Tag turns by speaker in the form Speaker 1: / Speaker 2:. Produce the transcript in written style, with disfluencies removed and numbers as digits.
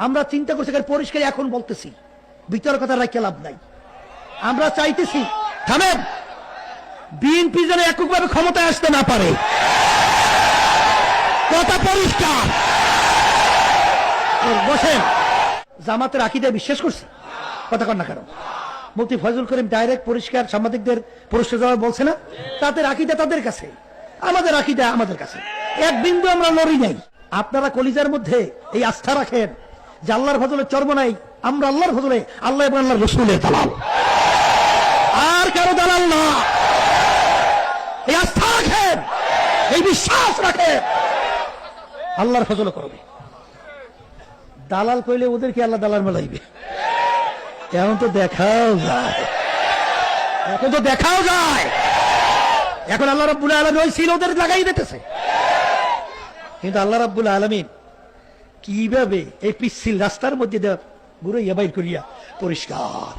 Speaker 1: আমরা চিন্তা করছি পরিষ্কার এখন বলতেছি, ভিতরের কথা রাখতে লাভ নাই। আমরা চাইতেছি থামেন, বিএনপি যেন এককভাবে ক্ষমতায় আসতে না পারে, কথা পরিষ্কার। বসেন, জামাতের আকীদা বিশ্বাস করছি, কথা কন না কেন? মুফতি ফয়জুল করিম ডাইরেক্ট পরিষ্কার সাংবাদিকদের প্রশ্ন জবাব বলছে না, তাদের আকীদা তাদের কাছে, আমাদের আকীদা আমাদের কাছে, এক বিন্দু আমরা লড়ি নাই। আপনারা কলিজার মধ্যে এই আস্থা রাখেন যে আল্লাহর ফজলের চর্ম নাই, আমরা আল্লাহর ফজলে, আল্লাহ এবং আল্লাহর রাসূলের দালাল, আর কারো দালাল না। এই আস্থা রাখেন, এই বিশ্বাস রাখেন, আল্লাহর ফজল করবে। দালাল কইলে ওদেরকে আল্লাহ দালাল মেলাইবে, এখন তো দেখাও যায়, এখন তো দেখাও যায়। এখন আল্লাহ রাব্বুল আলামিন ওই ছিল ওদের লাগাই দিতেছে, কিন্তু আল্লাহ রাব্বুল আলামিন কিভাবে এই পিচ্ছিল রাস্তার মধ্যে ঘুরে বাইর করিয়া পরিষ্কার